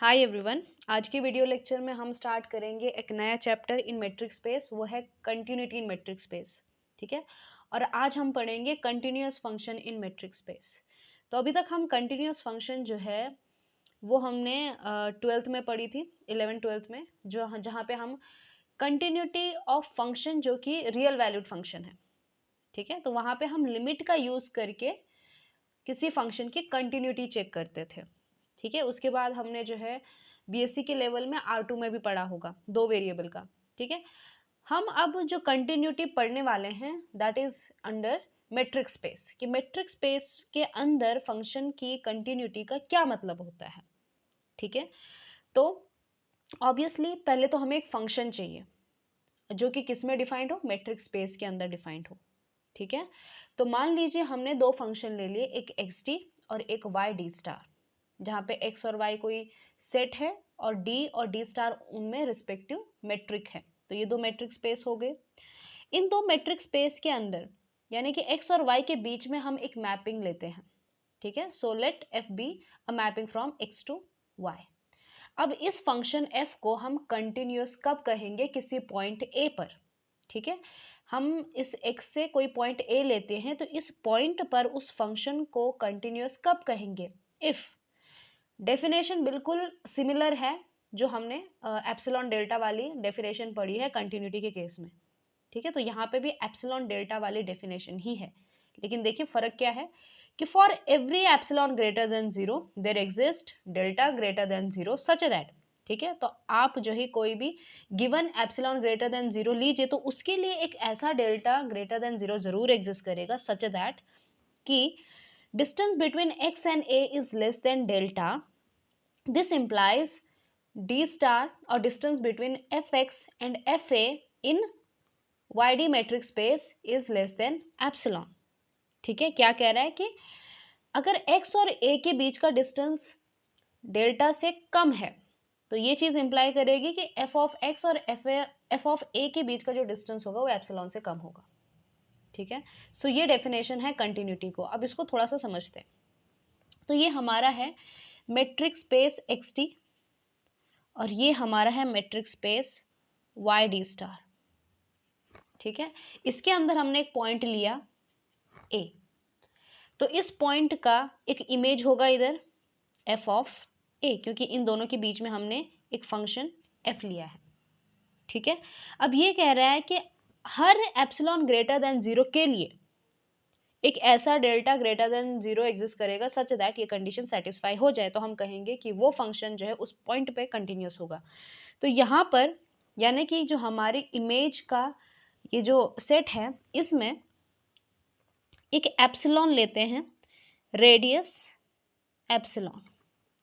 Hi everyone. आज की video lecture में हम स्टार्ट करेंगे एक नया चैप्टर इन मेट्रिक स्पेस, वो है कंटिन्यूटी इन मेट्रिक स्पेस। ठीक है। और आज हम पढ़ेंगे continuous function in metric space. तो अभी तक हम कंटिन्यूअस फंक्शन जो है वो हमने ट्वेल्थ में पढ़ी थी, 11th-12th में, जो जहाँ पे हम कंटिन्यूटी ऑफ फंक्शन जो कि रियल वैल्यूड फंक्शन है, ठीक है, तो वहाँ पे हम लिमिट का यूज़ करके किसी फंक्शन की कंटिन्यूटी चेक करते थे। ठीक है। उसके बाद हमने जो है बीएससी के लेवल में R2 में भी पढ़ा होगा दो वेरिएबल का। ठीक है। हम अब जो कंटिन्यूटी पढ़ने वाले हैं that is under metric space, कि मेट्रिक स्पेस के अंदर फंक्शन की कंटिन्यूटी का क्या मतलब होता है। ठीक है। तो ऑब्वियसली पहले तो हमें एक फंक्शन चाहिए जो कि किस में डिफाइंड हो, मेट्रिक स्पेस के अंदर डिफाइंड हो। ठीक है। तो मान लीजिए हमने दो फंक्शन ले लिए, एक एक्स डी और एक वाई डी स्टार, जहाँ पे एक्स और वाई कोई सेट है और डी स्टार उनमें रिस्पेक्टिव मेट्रिक है। तो ये दो मेट्रिक स्पेस हो गए। इन दो मेट्रिक स्पेस के अंदर यानी कि एक्स और वाई के बीच में हम एक मैपिंग लेते हैं। ठीक है। So let f be a mapping from x to y. अब इस फंक्शन f को हम कंटिन्यूअस कब कहेंगे, किसी पॉइंट a पर। ठीक है। हम इस x से कोई पॉइंट a लेते हैं तो इस पॉइंट पर उस फंक्शन को कंटिन्यूअस कब कहेंगे, इफ डेफिनेशन बिल्कुल सिमिलर है जो हमने एप्सिलॉन डेल्टा वाली डेफिनेशन पढ़ी है कंटिन्यूटी के केस में। ठीक है। तो यहाँ पे भी एप्सिलॉन डेल्टा वाली डेफिनेशन ही है, लेकिन देखिए फर्क क्या है कि for every epsilon greater than zero there exist delta greater than zero such that. ठीक है। तो आप जो ही कोई भी given epsilon greater than zero लीजिए तो उसके लिए एक ऐसा डेल्टा ग्रेटर देन जीरो जरूर एग्जिस्ट करेगा सच दैट कि distance between x and A is less than delta. This implies d star or distance between fx and fa in YD metric space is less than epsilon। ठीक है। क्या कह रहा है कि अगर x और a के बीच का डिस्टेंस डेल्टा से कम है तो ये चीज इंप्लाई करेगी कि f ऑफ x और f ऑफ a के बीच का जो डिस्टेंस होगा वो एप्सिलॉन से कम होगा। ठीक है। सो ये डेफिनेशन है कंटिन्यूटी को। अब इसको थोड़ा सा समझते हैं। तो ये हमारा है मेट्रिक स्पेस एक्स टी और ये हमारा है metric space y d star. ठीक है। इसके अंदर हमने एक पॉइंट लिया ए, तो इस पॉइंट का एक इमेज होगा इधर एफ ऑफ ए, क्योंकि इन दोनों के बीच में हमने एक फंक्शन एफ लिया है। ठीक है। अब ये कह रहा है कि हर एप्सिलॉन ग्रेटर देन जीरो के लिए एक ऐसा delta greater than zero exist करेगा सच दैट ये कंडीशन सेटिस्फाई हो जाए तो हम कहेंगे कि वो फंक्शन जो है उस पॉइंट पे कंटिन्यूअस होगा। तो यहाँ पर यानी कि जो हमारी इमेज का ये जो सेट है इसमें एक एप्सिलॉन लेते हैं, रेडियस एप्सिलॉन।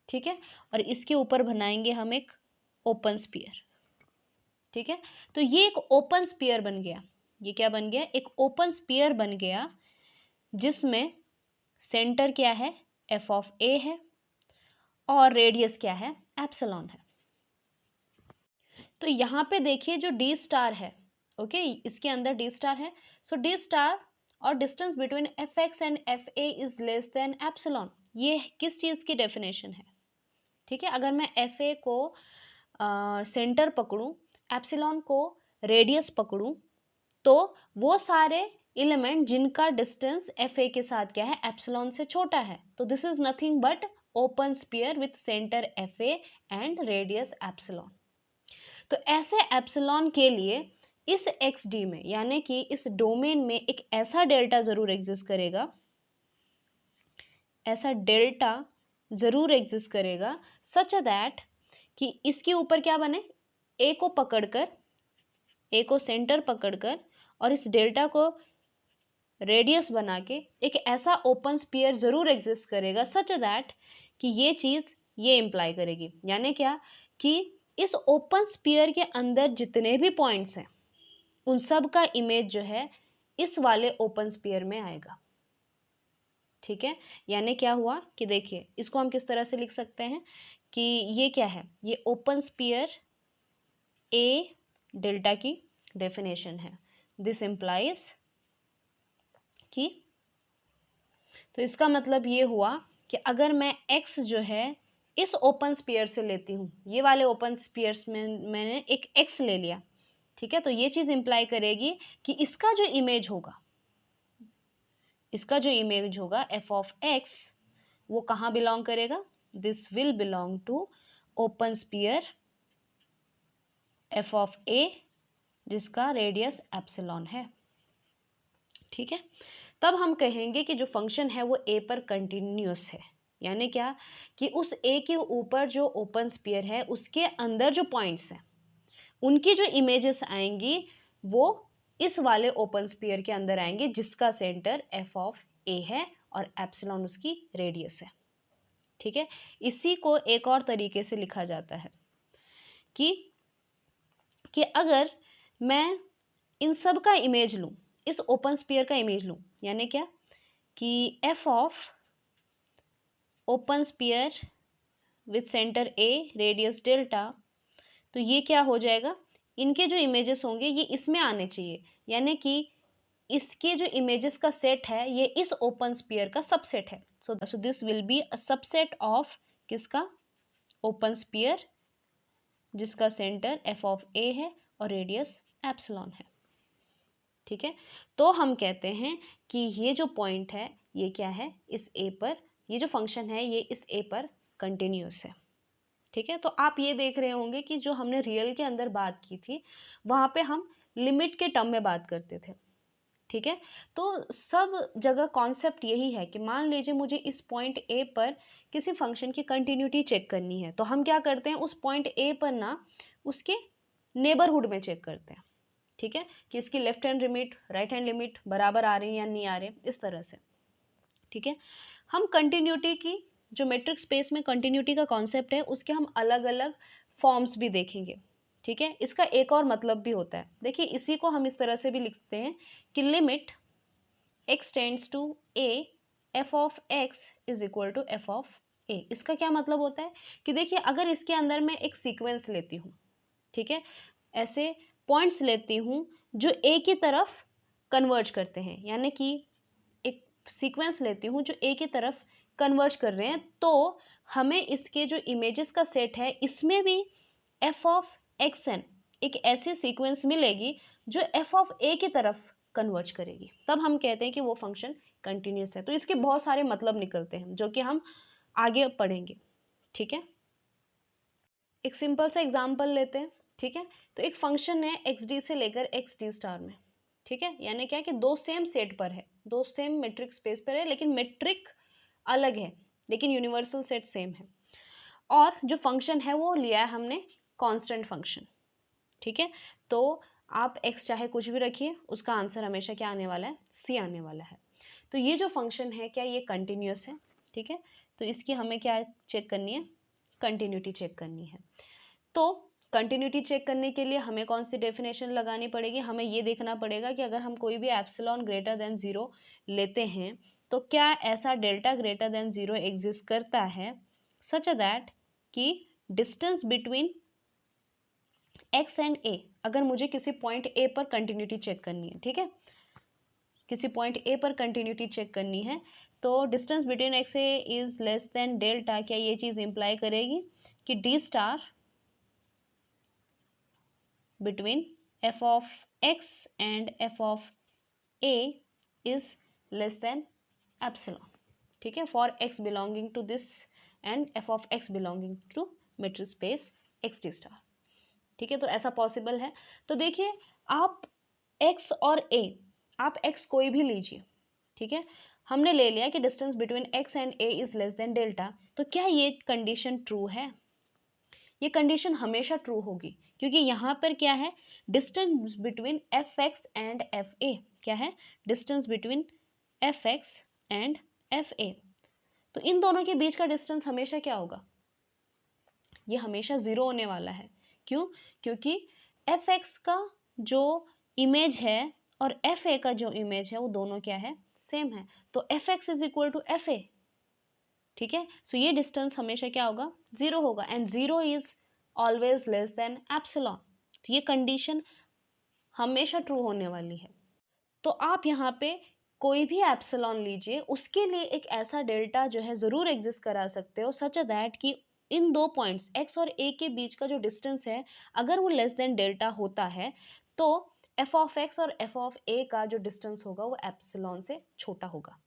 ठीक है। और इसके ऊपर बनाएंगे हम एक ओपन स्फीयर। ठीक है। तो ये एक ओपन स्फीयर बन गया। ये क्या बन गया, एक ओपन स्फीयर बन गया जिसमें सेंटर क्या है, एफ ऑफ ए है और रेडियस क्या है, एप्सिलॉन है। तो यहाँ पे देखिए जो डी स्टार है, ओके, इसके अंदर डी स्टार है। सो डी स्टार और distance between F X and F A is less than epsilon, ये किस चीज़ की डेफिनेशन है। ठीक है। अगर मैं एफ ए को सेंटर पकड़ूं, एप्सिलॉन को रेडियस पकड़ूं, तो वो सारे एलिमेंट जिनका डिस्टेंस एफ ए के साथ क्या है, एप्सिलॉन से छोटा है, तो this is nothing but open sphere with centre F A and radius epsilon. तो ऐसे एप्सिलॉन के लिए इस एक्स डी में यानी कि इस डोमेन में एक ऐसा डेल्टा जरूर एग्जिस्ट करेगा, ऐसा डेल्टा जरूर एग्जिस्ट करेगा सच दैट कि इसके ऊपर क्या बने, ए को पकड़कर, ए को सेंटर पकड़कर और इस डेल्टा को रेडियस बना के एक ऐसा ओपन स्फीयर जरूर एग्जिस्ट करेगा सच दैट कि ये चीज़ ये इम्प्लाई करेगी, यानी क्या कि इस ओपन स्फीयर के अंदर जितने भी पॉइंट्स हैं उन सब का इमेज जो है इस वाले ओपन स्फीयर में आएगा। ठीक है। यानी क्या हुआ कि देखिए इसको हम किस तरह से लिख सकते हैं कि ये क्या है, ये ओपन स्फीयर ए डेल्टा की डेफिनेशन है। दिस इम्प्लाइज कि, तो इसका मतलब ये हुआ कि अगर मैं x जो है इस ओपन स्फीयर से लेती हूँ, ये वाले ओपन स्फीयर्स में मैंने एक x ले लिया, ठीक है, तो ये चीज़ इम्प्लाई करेगी कि इसका जो इमेज होगा, इसका जो इमेज होगा f ऑफ x, वो कहाँ बिलोंग करेगा, this will belong to open sphere f of a जिसका रेडियस एप्सिलॉन है, ठीक है। तब हम कहेंगे कि जो फंक्शन है वो a पर कंटिन्यूस है, यानी क्या कि उस a के ऊपर जो ओपन स्फीयर है उसके अंदर जो पॉइंट्स हैं उनकी जो इमेजेस आएंगी वो इस वाले ओपन स्फीयर के अंदर आएंगे जिसका सेंटर f ऑफ a है और एप्सिलॉन उसकी रेडियस है, ठीक है। इसी को एक और तरीके से लिखा जाता है कि अगर मैं इन सब का इमेज लूँ, इस ओपन स्फीयर का इमेज लूँ, यानी क्या कि f of open sphere with centre a radius delta, तो ये क्या हो जाएगा, इनके जो इमेजेस होंगे ये इसमें आने चाहिए, यानी कि इसके जो इमेजेस का सेट है ये इस ओपन स्फीयर का सबसेट है। So this will be a subset of किसका, ओपन स्फीयर जिसका सेंटर f ऑफ a है और रेडियस एप्सिलॉन है, ठीक है। तो हम कहते हैं कि ये जो पॉइंट है ये क्या है, इस a पर, ये जो फंक्शन है ये इस a पर कंटिन्यूस है, ठीक है। तो आप ये देख रहे होंगे कि जो हमने रियल के अंदर बात की थी वहाँ पे हम लिमिट के टर्म में बात करते थे, ठीक है। तो सब जगह कॉन्सेप्ट यही है कि मान लीजिए मुझे इस पॉइंट ए पर किसी फंक्शन की कंटिन्यूटी चेक करनी है, तो हम क्या करते हैं उस पॉइंट ए पर ना उसके नेबरहुड में चेक करते हैं, ठीक है, कि इसकी left hand limit right hand limit बराबर आ रही है या नहीं आ रही, इस तरह से, ठीक है। हम कंटिन्यूटी की जो मेट्रिक स्पेस में कंटिन्यूटी का कॉन्सेप्ट है उसके हम अलग अलग फॉर्म्स भी देखेंगे, ठीक है। इसका एक और मतलब भी होता है, देखिए इसी को हम इस तरह से भी लिखते हैं कि limit x tends to a f of x is equal to f of a। इसका क्या मतलब होता है कि देखिए अगर इसके अंदर मैं एक सीक्वेंस लेती हूँ, ठीक है, ऐसे पॉइंट्स लेती हूँ जो a की तरफ कन्वर्ज करते हैं, यानी कि एक सीक्वेंस लेती हूँ जो a की तरफ कन्वर्ज कर रहे हैं, तो हमें इसके जो इमेजेस का सेट है इसमें भी f ऑफ xn एक ऐसी सीक्वेंस मिलेगी जो f ऑफ a की तरफ कन्वर्ज करेगी, तब हम कहते हैं कि वो फंक्शन कंटिन्यूस है। तो इसके बहुत सारे मतलब निकलते हैं जो कि हम आगे पढ़ेंगे, ठीक है। एक सिंपल सा एग्जांपल लेते हैं, ठीक है। तो एक फंक्शन है xd से लेकर xd स्टार में, ठीक है, यानी क्या कि दो सेम सेट पर है, दो सेम मेट्रिक स्पेस पर है, लेकिन मेट्रिक अलग है लेकिन यूनिवर्सल सेट सेम है, और जो फंक्शन है वो लिया है हमने कांस्टेंट फंक्शन, ठीक है। तो आप x चाहे कुछ भी रखिए उसका आंसर हमेशा क्या आने वाला है, c आने वाला है। तो ये जो फंक्शन है क्या ये कंटिन्यूस है, ठीक है, तो इसकी हमें क्या चेक करनी है, कंटिन्यूटी चेक करनी है। तो कंटिन्यूटी चेक करने के लिए हमें कौन सी डेफिनेशन लगानी पड़ेगी, हमें ये देखना पड़ेगा कि अगर हम कोई भी एप्सिलॉन ग्रेटर देन 0 लेते हैं तो क्या ऐसा डेल्टा ग्रेटर देन 0 एग्जिस्ट करता है सच दैट कि distance between x and a, अगर मुझे किसी पॉइंट a पर कंटिन्यूटी चेक करनी है, ठीक है, किसी पॉइंट a पर कंटिन्यूटी चेक करनी है, तो distance between x a is less than delta, क्या ये चीज़ इंप्लाई करेगी कि d star between f of x and f of a is less than epsilon, ठीक है, for x belonging to this and f of x belonging to metric space x d star, ठीक है। तो ऐसा possible है। तो देखिए आप x और a, आप x कोई भी लीजिए, ठीक है, हमने ले लिया कि distance between x and a is less than delta, तो क्या ये कंडीशन ट्रू है, ये कंडीशन हमेशा ट्रू होगी क्योंकि यहाँ पर क्या है, distance between F X and F ए, क्या है, distance between F X and F ए, तो इन दोनों के बीच का डिस्टेंस हमेशा क्या होगा, ये हमेशा ज़ीरो होने वाला है। क्यों, क्योंकि एफ एक्स का जो इमेज है और एफ ए का जो इमेज है वो दोनों क्या है, सेम है, तो f x is equal to f ए, ठीक है। सो ये डिस्टेंस हमेशा क्या होगा, ज़ीरो होगा, and zero is always less than epsilon, तो ये कंडीशन हमेशा ट्रू होने वाली है। तो आप यहाँ पे कोई भी एप्सिलॉन लीजिए उसके लिए एक ऐसा डेल्टा जो है ज़रूर एग्जिस्ट करा सकते हो सच दैट कि इन दो पॉइंट्स x और a के बीच का जो डिस्टेंस है अगर वो लेस देन डेल्टा होता है तो f ऑफ x और f ऑफ a का जो डिस्टेंस होगा वो एप्सिलॉन से छोटा होगा।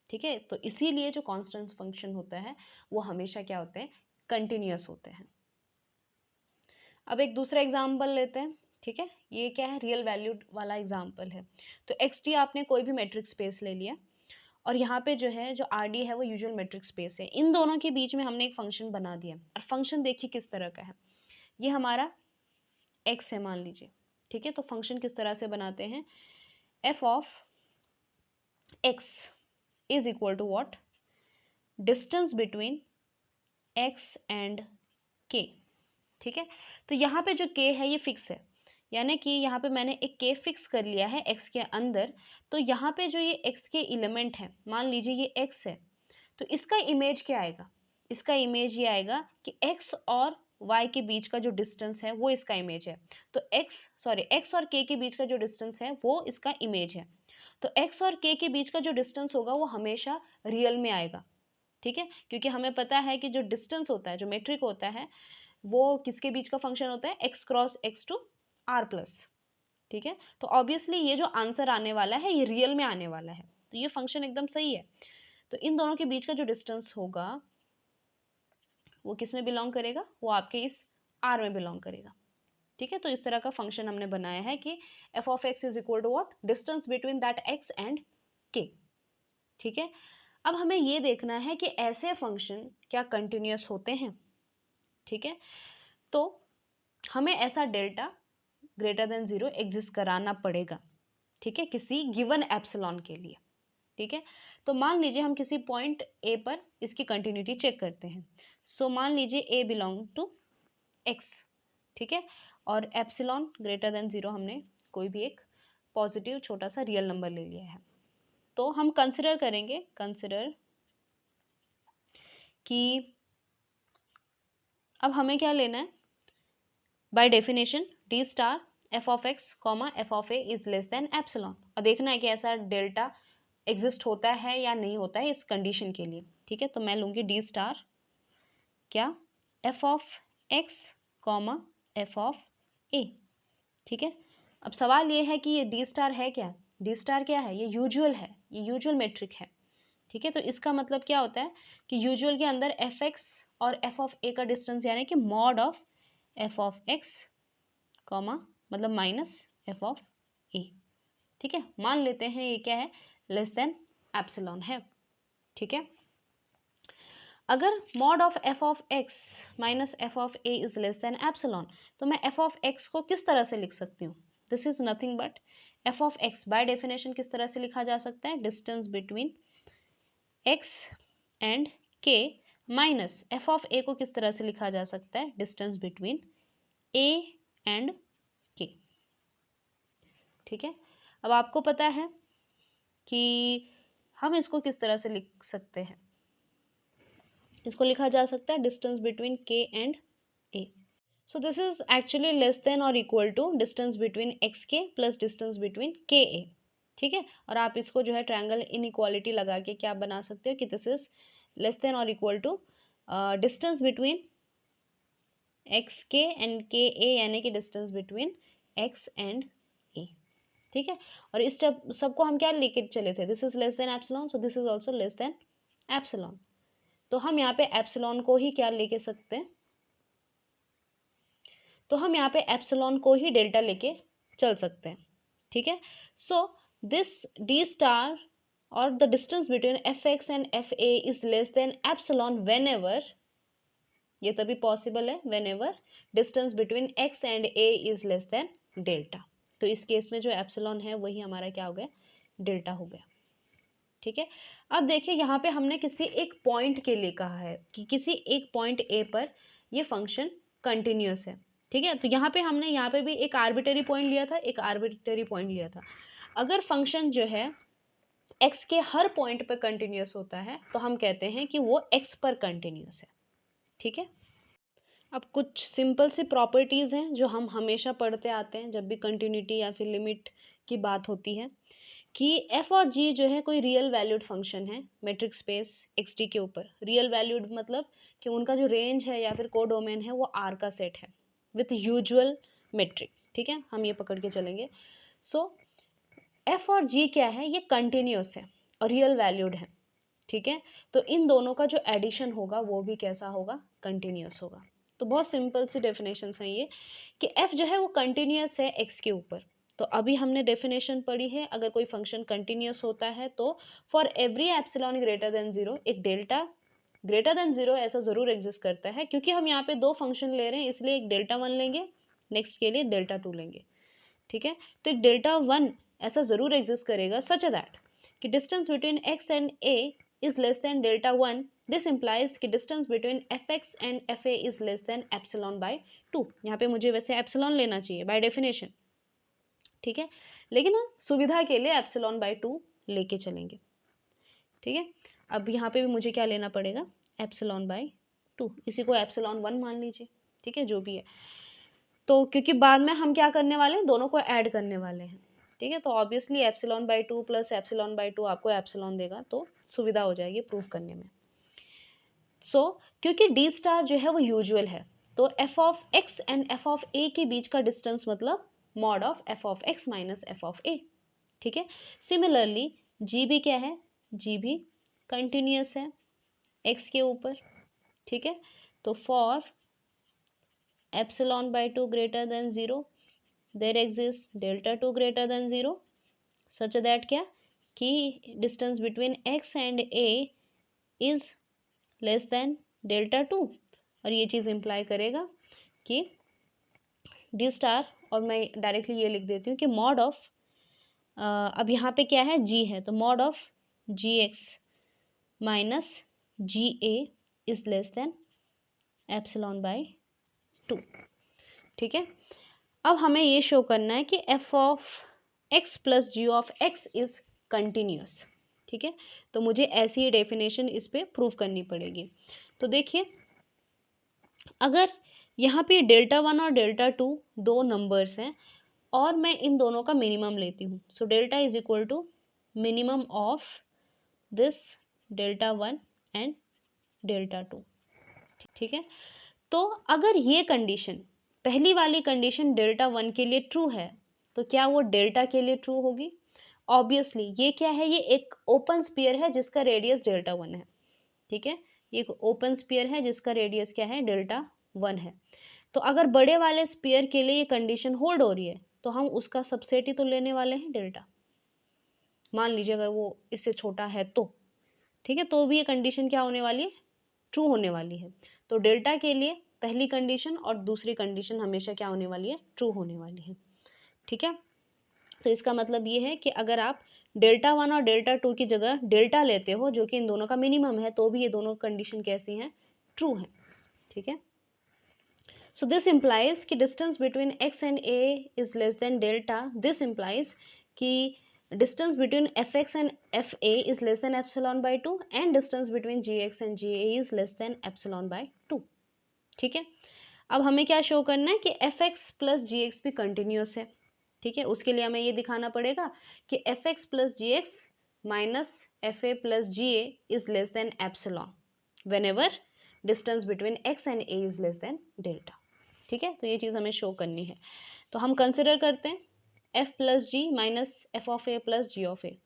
ठीक है, तो इसीलिए जो कांस्टेंट फंक्शन होता है वो हमेशा क्या होते हैं, कंटिन्यूअस होते हैं। अब एक दूसरा एग्जाम्पल लेते हैं। ठीक है, ये क्या है, रियल वैल्यू वाला एग्जाम्पल है। तो एक्स टी आपने कोई भी मैट्रिक्स स्पेस ले लिया और यहाँ पे जो है जो आर डी है वो यूजुअल मैट्रिक स्पेस है। इन दोनों के बीच में हमने एक फंक्शन बना दिया और फंक्शन देखिए किस तरह का है, ये हमारा एक्स है मान लीजिए। ठीक है, तो फंक्शन किस तरह से बनाते हैं, f of x is equal to what, distance between x and k. ठीक है, तो यहाँ पे जो k है ये फिक्स है, यानी कि यहाँ पे मैंने एक k फिक्स कर लिया है x के अंदर। तो यहाँ पे जो ये x के एलिमेंट है, मान लीजिए ये x है, तो इसका इमेज क्या आएगा, इसका इमेज ये आएगा कि x और y के बीच का जो डिस्टेंस है वो इसका इमेज है। तो x और k के बीच का जो डिस्टेंस है वो इसका इमेज है। तो x और k के बीच का जो डिस्टेंस होगा वो हमेशा रियल में आएगा। ठीक है, क्योंकि हमें पता है कि जो डिस्टेंस होता है, जो मेट्रिक होता है, वो किसके बीच का फंक्शन होता है, x cross x to r plus. ठीक है, तो ऑब्वियसली ये जो आंसर आने वाला है ये रियल में आने वाला है, तो ये फंक्शन एकदम सही है। तो इन दोनों के बीच का जो डिस्टेंस होगा वो किस में बिलोंग करेगा, वो आपके इस r में बिलोंग करेगा। ठीक है, तो इस तरह का फंक्शन हमने बनाया है कि f of x is equal to what, distance between that x and k। ठीक है, अब हमें ये देखना है कि ऐसे फंक्शन क्या कंटिन्यूअस होते हैं। ठीक है, तो हमें ऐसा डेल्टा ग्रेटर देन 0 एग्जिस्ट कराना पड़ेगा। ठीक है, किसी गिवन एप्सिलॉन के लिए। ठीक है, तो मान लीजिए हम किसी पॉइंट ए पर इसकी कंटिन्यूटी चेक करते हैं। सो मान लीजिए ए बिलोंग टू एक्स। ठीक है, और एप्सिलॉन ग्रेटर देन 0 हमने कोई भी एक पॉजिटिव छोटा सा रियल नंबर ले लिया है। तो हम कंसिडर करेंगे, कंसिडर कि अब हमें क्या लेना है, by definition D star F of X comma F of a is less than epsilon, और देखना है कि ऐसा डेल्टा एग्जिस्ट होता है या नहीं होता है इस कंडीशन के लिए। ठीक है, तो मैं लूँगी डी स्टार क्या, F of X comma F of A. ठीक है, अब सवाल ये है कि ये डी स्टार है क्या, डी स्टार क्या है, ये यूजुअल है, ये यूजुअल मेट्रिक है। ठीक है, तो इसका मतलब क्या होता है कि यूजुअल के अंदर एफ एक्स और एफ ऑफ ए का डिस्टेंस यानी कि mod of F of X comma मतलब माइनस एफ ऑफ ए। ठीक है, मान लेते हैं ये क्या है, लेस देन एप्सिलॉन है। ठीक है, अगर mod of F of x minus F of a is less than epsilon, तो मैं एफ ऑफ एक्स को किस तरह से लिख सकती हूँ, this is nothing but F of x by definition किस तरह से लिखा जा सकता है, डिस्टेंस बिटवीन एक्स एंड के माइनस एफ ऑफ ए को किस तरह से लिखा जा सकता है, distance between A and k. ठीक है, अब आपको पता है कि हम इसको किस तरह से लिख सकते हैं, इसको लिखा जा सकता है distance between K and A. So this is actually less than और equal to distance between x K plus distance between K A. ठीक है, और आप इसको जो है ट्रायंगल इनइक्वालिटी लगा के क्या बना सकते हो कि दिस इज लेस देन और equal to distance between x k and k a, यानी कि distance between x and a. ठीक है, और इस सबको हम क्या लेके चले थे, this is less than epsilon, so this is also less than epsilon. तो हम यहाँ पे एप्सिलॉन को ही क्या लेके सकते हैं, तो हम यहाँ पे एप्सिलॉन को ही डेल्टा लेके चल सकते हैं। ठीक है, सो दिस डी स्टार और the distance between F X and F A is less than epsilon when ever, ये तभी पॉसिबल है when ever distance between x and A is less than delta. तो इस केस में जो epsilon है वही हमारा क्या हो गया, डेल्टा हो गया। ठीक है, अब देखिए यहाँ पे हमने किसी एक पॉइंट के लिए कहा है कि किसी एक पॉइंट ए पर ये फंक्शन कंटिन्यूअस है। ठीक है, तो यहाँ पे हमने यहाँ पे भी एक आर्बिटरी पॉइंट लिया था, एक आर्बिटरी पॉइंट लिया था। अगर फंक्शन जो है x के हर पॉइंट पर कंटिन्यूअस होता है तो हम कहते हैं कि वो x पर कंटिन्यूअस है। ठीक है, अब कुछ सिंपल सी प्रॉपर्टीज़ हैं जो हम हमेशा पढ़ते आते हैं जब भी कंटिन्यूटी या फिर लिमिट की बात होती है, कि एफ और जी जो है कोई रियल वैल्यूड फंक्शन है मेट्रिक स्पेस एक्स टी के ऊपर। रियल वैल्यूड मतलब कि उनका जो रेंज है या फिर कोडोमेन है वो आर का सेट है विथ यूजुअल मेट्रिक। ठीक है, हम ये पकड़ के चलेंगे। सो एफ और जी क्या है, ये कंटिन्यूस है और रियल वैल्यूड है। ठीक है, तो इन दोनों का जो एडिशन होगा वो भी कैसा होगा, कंटिन्यूस होगा। तो बहुत सिंपल सी डेफिनेशन है ये कि एफ जो है वो कंटिन्यूस है एक्स के ऊपर। तो अभी हमने डेफिनेशन पढ़ी है, अगर कोई फंक्शन कंटिन्यूस होता है तो for every epsilon greater than zero एक डेल्टा ग्रेटर देन जीरो ऐसा जरूर एग्जिस्ट करता है। क्योंकि हम यहाँ पे दो फंक्शन ले रहे हैं इसलिए एक डेल्टा वन लेंगे, नेक्स्ट के लिए डेल्टा टू लेंगे। ठीक है, तो एक डेल्टा वन ऐसा जरूर एग्जिस्ट करेगा सच दैट कि distance between x and A is less than delta 1. This implies कि distance between fx and fa is less than epsilon by 2. यहाँ पे मुझे वैसे epsilon लेना चाहिए by definition, ठीक है, लेकिन हम सुविधा के लिए epsilon by 2 लेके चलेंगे। ठीक है, अब यहाँ पे भी मुझे क्या लेना पड़ेगा, epsilon by 2, इसी को epsilon 1 मान लीजिए। ठीक है, जो भी है, तो क्योंकि बाद में हम क्या करने वाले हैं, दोनों को ऐड करने वाले हैं। ठीक है, तो obviously epsilon by two plus epsilon by to आपको एप्सिलॉन देगा, तो सुविधा हो जाएगी प्रूव करने में। सो क्योंकि डी स्टार जो है वो यूजुअल है, तो F of X and F of A के बीच का डिस्टेंस मतलब mod of F of x minus F of A. ठीक है, सिमिलरली जी भी क्या है, जी भी कंटिन्यूस है एक्स के ऊपर। ठीक है, तो for epsilon by to greater than zero there exist delta two greater than zero such that क्या कि distance between x and A is less than delta two. और ये चीज़ इम्प्लाई करेगा कि डी स्टार, और मैं डायरेक्टली ये लिख देती हूँ कि मॉड ऑफ, अब यहाँ पे क्या है, जी है, तो mod of ji x minus ji A is less than epsilon by two. ठीक है, अब हमें ये शो करना है कि F of x plus ji of x is continuous. ठीक है, तो मुझे ऐसी ही डेफिनेशन इस पे प्रूव करनी पड़ेगी। तो देखिए, अगर यहाँ पे डेल्टा वन और डेल्टा टू दो नंबर्स हैं और मैं इन दोनों का मिनिमम लेती हूँ, so delta is equal to minimum of this delta one and delta two. ठीक है, तो अगर ये कंडीशन, पहली वाली कंडीशन डेल्टा वन के लिए ट्रू है, तो क्या वो डेल्टा के लिए ट्रू होगी? ऑब्वियसली ये क्या है, ये एक ओपन स्फीयर है जिसका रेडियस डेल्टा वन है। ठीक है, ये एक ओपन स्फीयर है जिसका रेडियस क्या है, डेल्टा वन है। तो अगर बड़े वाले स्फीयर के लिए ये कंडीशन होल्ड हो रही है तो हम उसका सबसेट ही तो लेने वाले हैं डेल्टा। मान लीजिए अगर वो इससे छोटा है तो, ठीक है, तो भी ये कंडीशन क्या होने वाली है, ट्रू होने वाली है। तो डेल्टा के लिए पहली कंडीशन और दूसरी कंडीशन हमेशा क्या होने वाली है, ट्रू होने वाली है। ठीक है, तो इसका मतलब ये है कि अगर आप डेल्टा वन और डेल्टा टू की जगह डेल्टा लेते हो जो कि इन दोनों का मिनिमम है, तो भी ये दोनों कंडीशन कैसी हैं, ट्रू हैं। ठीक है, सो दिस इम्प्लाइज कि distance between x and A is less than delta. This implies कि distance between F X and F A is less than epsilon by two and distance between G X and G A is less than epsilon by two. ठीक है, अब हमें क्या show करना है कि F x plus जी X भी continuous है। ठीक है, उसके लिए हमें ये दिखाना पड़ेगा कि F x plus ji x minus F A plus g A is less than epsilon whenever distance between x and A is less than delta. ठीक है, तो ये चीज़ हमें शो करनी है। तो हम कंसिडर करते हैं F plus G minus F of A plus ji of A.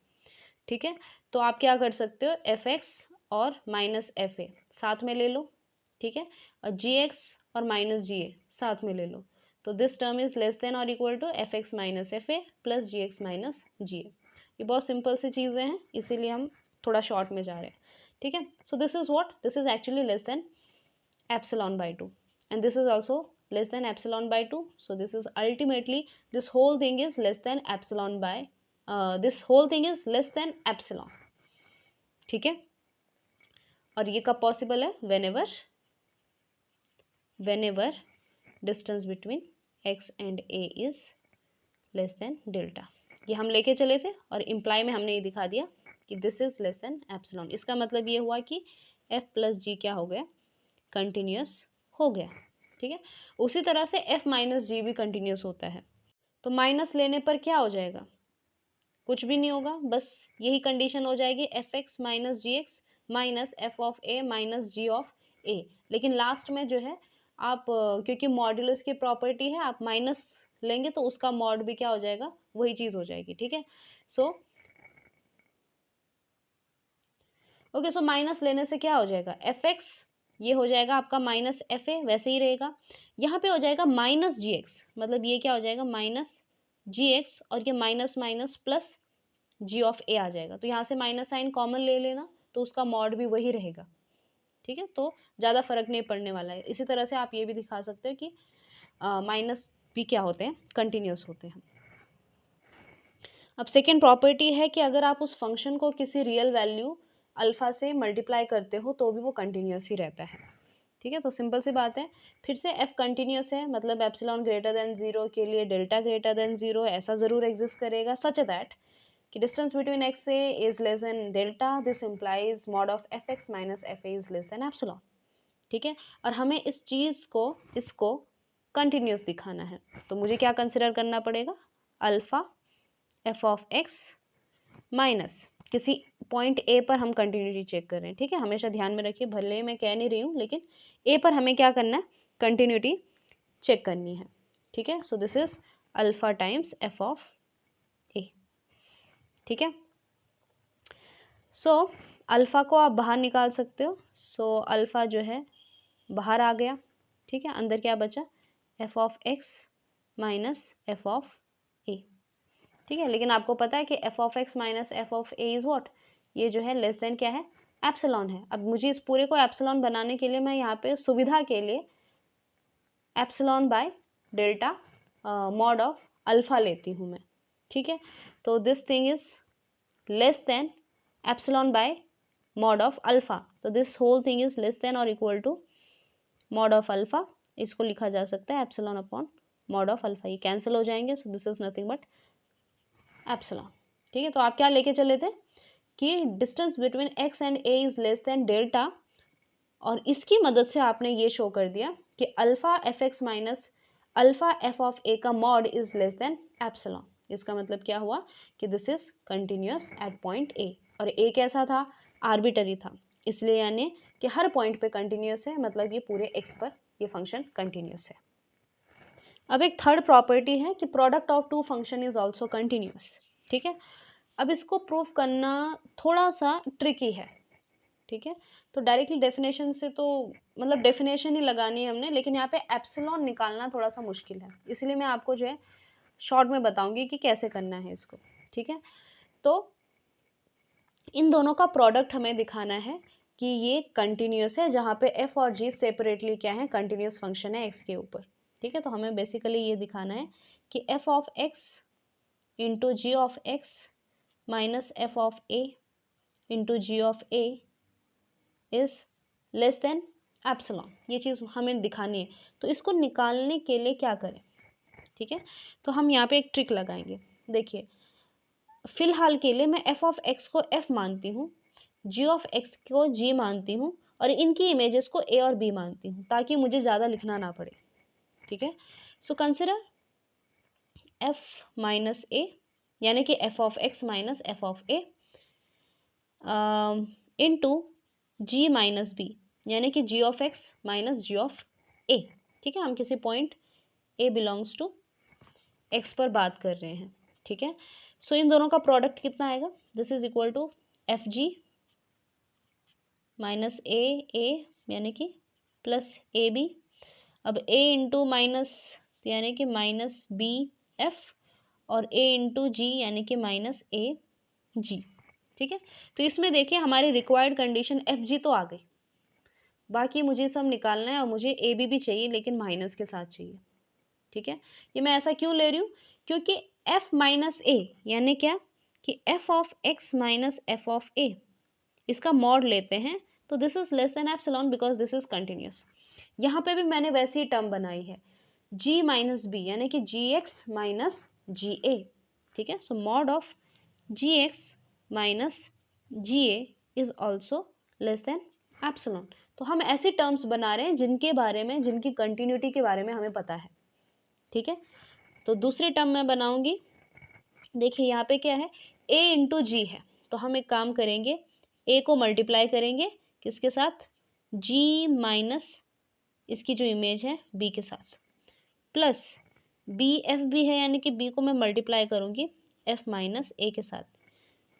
ठीक है, तो आप क्या कर सकते हो, एफ एक्स और माइनस एफ ए साथ में ले लो। ठीक है, और जी एक्स और माइनस जी ए साथ में ले लो, तो this term is less than और equal to F X minus F A plus ji x minus ji A. ये बहुत सिंपल सी चीज़ें हैं, इसीलिए हम थोड़ा शॉर्ट में जा रहे हैं। ठीक है, so this is what, this is actually less then epsilon by 2 and this is also less than epsilon by 2. So this is ultimately, this whole thing is less than epsilon by this whole thing is less than epsilon. ठीक है, और ये कब possible है, whenever distance between x and a is less than delta। ये हम लेके चले थे और इम्प्लाई में हमने ये दिखा दिया कि this is less than epsilon. इसका मतलब ये हुआ कि f प्लस जी क्या हो गया, कंटिन्यूस हो गया। ठीक है, उसी तरह से f माइनस जी भी कंटिन्यूस होता है, तो माइनस लेने पर क्या हो जाएगा, कुछ भी नहीं होगा, बस यही कंडीशन हो जाएगी, F X minus G x minus F of A minus G of A. लेकिन लास्ट में जो है आप क्योंकि मॉड्यूलस की प्रॉपर्टी है, आप माइनस लेंगे तो उसका मॉड भी क्या हो जाएगा, वही चीज़ हो जाएगी। ठीक है, सो ओके, सो माइनस लेने से क्या हो जाएगा, एफ एक्स ये हो जाएगा आपका माइनस एफ ए, वैसे ही रहेगा। यहाँ पे हो जाएगा माइनस जी एक्स, मतलब ये क्या हो जाएगा, माइनस जी एक्स, और ये minus minus plus ji of A आ जाएगा। तो यहाँ से माइनस साइन कॉमन ले लेना, तो उसका मॉड भी वही रहेगा। ठीक है, तो ज़्यादा फर्क नहीं पड़ने वाला है। इसी तरह से आप ये भी दिखा सकते हो कि माइनस भी क्या होते हैं, कंटिन्यूस होते हैं। अब सेकेंड प्रॉपर्टी है कि अगर आप उस फंक्शन को किसी रियल वैल्यू अल्फा से मल्टीप्लाई करते हो तो भी वो कंटिन्यूस ही रहता है। ठीक है, तो सिंपल सी बात है। फिर से एफ कंटिन्यूस है, मतलब एप्सिलॉन ग्रेटर देन जीरो के लिए डेल्टा ग्रेटर देन जीरो ऐसा ज़रूर एग्जिस्ट करेगा, सच दैट कि distance between x A is less than delta, this implies mod of F X minus F A is less than epsilon. ठीक है, और हमें इस चीज़ को, इसको कंटिन्यूस दिखाना है, तो मुझे क्या कंसिडर करना पड़ेगा, alpha F of x minus किसी पॉइंट ए पर हम कंटिन्यूटी चेक कर रहे हैं। ठीक है, हमेशा ध्यान में रखिए, भले ही मैं कह नहीं रही हूँ, लेकिन ए पर हमें क्या करना है, कंटिन्यूटी चेक करनी है। ठीक है, so this is alpha times F of A. ठीक है, सो अल्फ़ा को आप बाहर निकाल सकते हो, सो अल्फ़ा जो है बाहर आ गया। ठीक है, अंदर क्या बचा, F of x minus F of A. ठीक है, लेकिन आपको पता है कि F of x minus F of A is what, ये जो है लेस देन क्या है, एप्सिलॉन है। अब मुझे इस पूरे को एप्सिलॉन बनाने के लिए मैं यहाँ पे सुविधा के लिए epsilon by delta mod of alpha लेती हूँ मैं। ठीक है, तो this thing is less than epsilon by mod of alpha, तो this whole thing is less than और equal to mod of alpha. इसको लिखा जा सकता है epsilon upon mod of alpha, ये कैंसिल हो जाएंगे, so this is nothing but epsilon. ठीक है, तो आप क्या लेके चले थे कि distance between x and A is less than delta, और इसकी मदद से आपने ये शो कर दिया कि alpha F X minus alpha F of A का mod is less than epsilon. इसका मतलब क्या हुआ कि this is continuous at point A, और ए कैसा था, आर्बिटरी था, इसलिए यानी कि हर पॉइंट पे कंटिन्यूस है, मतलब ये पूरे एक्स पर ये फंक्शन कंटिन्यूस है। अब एक थर्ड प्रॉपर्टी है कि product of two function is also continuous. ठीक है, अब इसको प्रूव करना थोड़ा सा ट्रिकी है। ठीक है, तो डायरेक्टली डेफिनेशन से तो मतलब डेफिनेशन ही लगानी है हमने, लेकिन यहाँ पे एप्सिलॉन निकालना थोड़ा सा मुश्किल है, इसलिए मैं आपको जो है शॉर्ट में बताऊंगी कि कैसे करना है इसको। ठीक है, तो इन दोनों का प्रोडक्ट हमें दिखाना है कि ये कंटिन्यूस है, जहाँ पे एफ और जी सेपरेटली क्या है, कंटिन्यूस फंक्शन है एक्स के ऊपर। ठीक है, तो हमें बेसिकली ये दिखाना है कि F of x into g of x minus F of a into g of a is less than epsilon, ये चीज़ हमें दिखानी है। तो इसको निकालने के लिए क्या करें, ठीक है, तो हम यहाँ पे एक ट्रिक लगाएंगे। देखिए, फिलहाल के लिए मैं एफ ऑफ एक्स को एफ मानती हूँ, जी ऑफ एक्स को जी मानती हूँ, और इनकी इमेजेस को ए और बी मानती हूँ, ताकि मुझे ज़्यादा लिखना ना पड़े। ठीक है, so consider F minus A, यानी कि F of x minus F of A into G minus B, यानी कि G of x minus G of A. ठीक है, हम किसी point A belongs to X पर बात कर रहे हैं। ठीक है, सो इन दोनों का प्रोडक्ट कितना आएगा, this is equal to F ji minus A यानी कि प्लस ए बी। अब ए इंटू माइनस यानी कि माइनस बी एफ, और ए इंटू जी यानी कि माइनस ए जी। ठीक है, तो इसमें देखिए हमारी रिक्वायर्ड कंडीशन एफ जी तो आ गई, बाकी मुझे सब निकालना है, और मुझे ए बी भी चाहिए, लेकिन माइनस के साथ चाहिए। ठीक है, ये मैं ऐसा क्यों ले रही हूँ, क्योंकि एफ माइनस ए यानी क्या कि F of x minus F of A, इसका मॉड लेते हैं, तो this is less than epsilon because this is continuous. यहाँ पे भी मैंने वैसी ही टर्म बनाई है, जी माइनस बी यानी कि जी एक्स माइनस जी ए। ठीक है, so mod of ji x minus ji A is also less than epsilon. तो हम ऐसे टर्म्स बना रहे हैं जिनके बारे में, जिनकी कंटिन्यूटी के बारे में हमें पता है। ठीक है, तो दूसरी टर्म मैं बनाऊंगी। देखिए यहाँ पे क्या है a इंटू जी है, तो हम एक काम करेंगे, a को मल्टीप्लाई करेंगे किसके साथ, g माइनस इसकी जो इमेज है b के साथ, प्लस बी एफ भी है, यानी कि b को मैं मल्टीप्लाई करूँगी f माइनस a के साथ।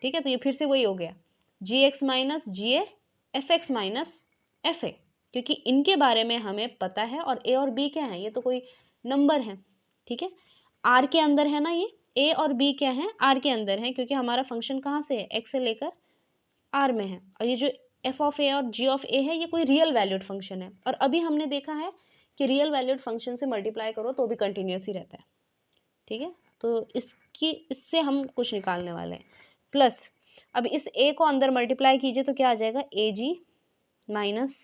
ठीक है, तो ये फिर से वही हो गया, G x minus ji A F X minus F A, क्योंकि इनके बारे में हमें पता है और ए और बी क्या है, ये तो कोई नंबर है। ठीक है, आर के अंदर है ना, ये ए और बी क्या है, आर के अंदर है, क्योंकि हमारा फंक्शन कहाँ से है, एक्स से लेकर आर में है, और ये जो एफ ऑफ ए और जी ऑफ ए है ये कोई रियल वैल्यूड फंक्शन है, और अभी हमने देखा है कि रियल वैल्यूड फंक्शन से मल्टीप्लाई करो तो भी कंटिन्यूस ही रहता है। ठीक है, तो इससे हम कुछ निकालने वाले हैं, प्लस अब इस a को अंदर मल्टीप्लाई कीजिए तो क्या आ जाएगा, ए जी माइनस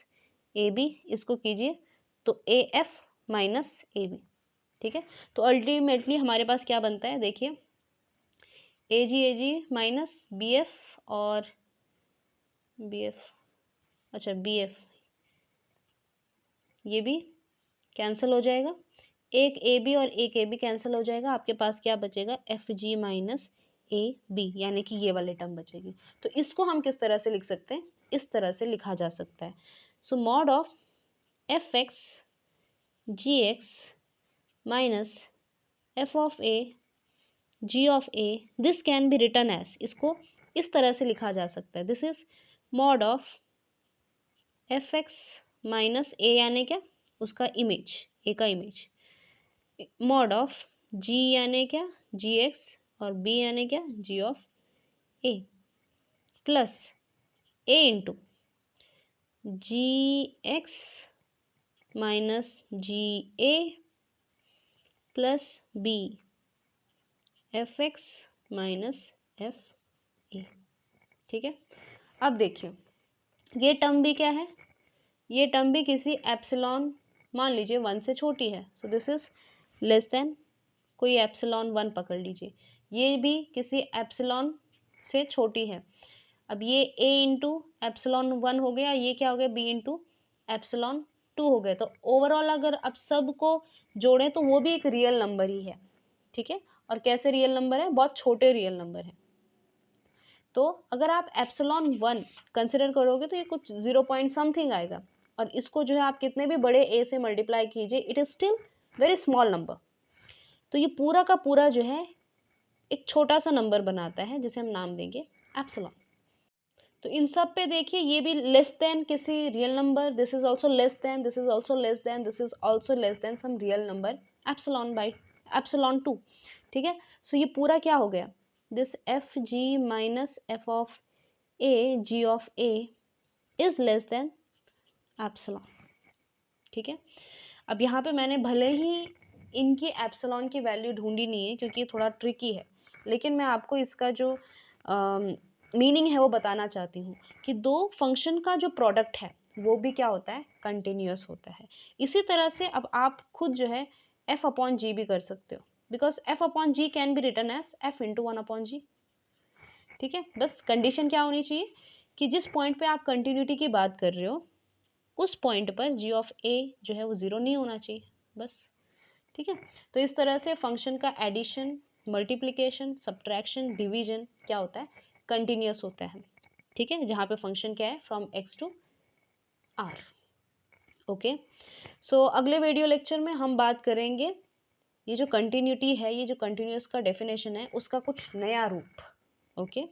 ए बी, इसको कीजिए तो a f minus a b. ठीक है, तो अल्टीमेटली हमारे पास क्या बनता है, देखिए ए जी माइनस बी एफ और बी एफ, अच्छा बी एफ ये भी कैंसिल हो जाएगा, एक ए बी और एक ए बी कैंसिल हो जाएगा, आपके पास क्या बचेगा, f ji minus a b, यानी कि ये वाले टर्म बचेगी। तो इसको हम किस तरह से लिख सकते हैं, इस तरह से लिखा जा सकता है, so mod of F X G x minus F of A ji of A, this can be written as, इसको इस तरह से लिखा जा सकता है, this is mod of F X minus A, यानी क्या, उसका इमेज, ए का इमेज, मॉड ऑफ जी यानी क्या, जी एक्स, और बी यानी क्या, G of A, plus A into G x minus ji A plus B F X minus F A. ठीक है, अब देखिए ये टर्म भी क्या है, ये टर्म भी किसी एप्सिलॉन, मान लीजिए 1 से छोटी है, so this is less then कोई एप्सिलॉन 1 पकड़ लीजिए, ये भी किसी एप्सिलॉन से छोटी है। अब ये a इंटू एप्सिलॉन 1 हो गया, ये क्या हो गया, b इंटू एप्सिलॉन 2 हो गया, तो ओवरऑल अगर अब सबको जोड़ें तो वो भी एक रियल नंबर ही है। ठीक है, और कैसे रियल नंबर है, बहुत छोटे रियल नंबर है। तो अगर आप एप्सिलॉन 1 कंसिडर करोगे तो ये कुछ 0 पॉइंट समथिंग आएगा, और इसको जो है आप कितने भी बड़े a से मल्टीप्लाई कीजिए, it is still very small number. तो ये पूरा का पूरा जो है एक छोटा सा नंबर बनाता है, जिसे हम नाम देंगे एप्सिलॉन। तो इन सब पे देखिए ये भी लेस देन किसी real number, this is also less than, this is also less than, this is also less than some real number epsilon by epsilon 2। ठीक है, सो ये पूरा क्या हो गया, this f ji minus F of A ji of a is less than epsilon. ठीक है, अब यहाँ पे मैंने भले ही इनकी एप्सिलॉन की वैल्यू ढूंढी नहीं है क्योंकि ये थोड़ा ट्रिकी है, लेकिन मैं आपको इसका जो मीनिंग है वो बताना चाहती हूँ कि दो फंक्शन का जो प्रोडक्ट है वो भी क्या होता है, कंटिन्यूअस होता है। इसी तरह से अब आप खुद जो है एफ अपॉन जी भी कर सकते हो, because F upon G can be written as F into 1 upon G. ठीक है, बस कंडीशन क्या होनी चाहिए कि जिस पॉइंट पे आप कंटिन्यूटी की बात कर रहे हो उस पॉइंट पर जी ऑफ ए जो है वो ज़ीरो नहीं होना चाहिए, बस। ठीक है, तो इस तरह से फंक्शन का एडिशन, मल्टीप्लिकेशन, सब्ट्रैक्शन, डिवीजन क्या होता है, कंटिन्यूअस होता है। ठीक है, जहाँ पे फंक्शन क्या है, from x to R. Okay, so अगले वीडियो लेक्चर में हम बात करेंगे ये जो कंटिन्यूटी है, ये जो कंटिन्यूअस का डेफिनेशन है उसका कुछ नया रूप। ओके।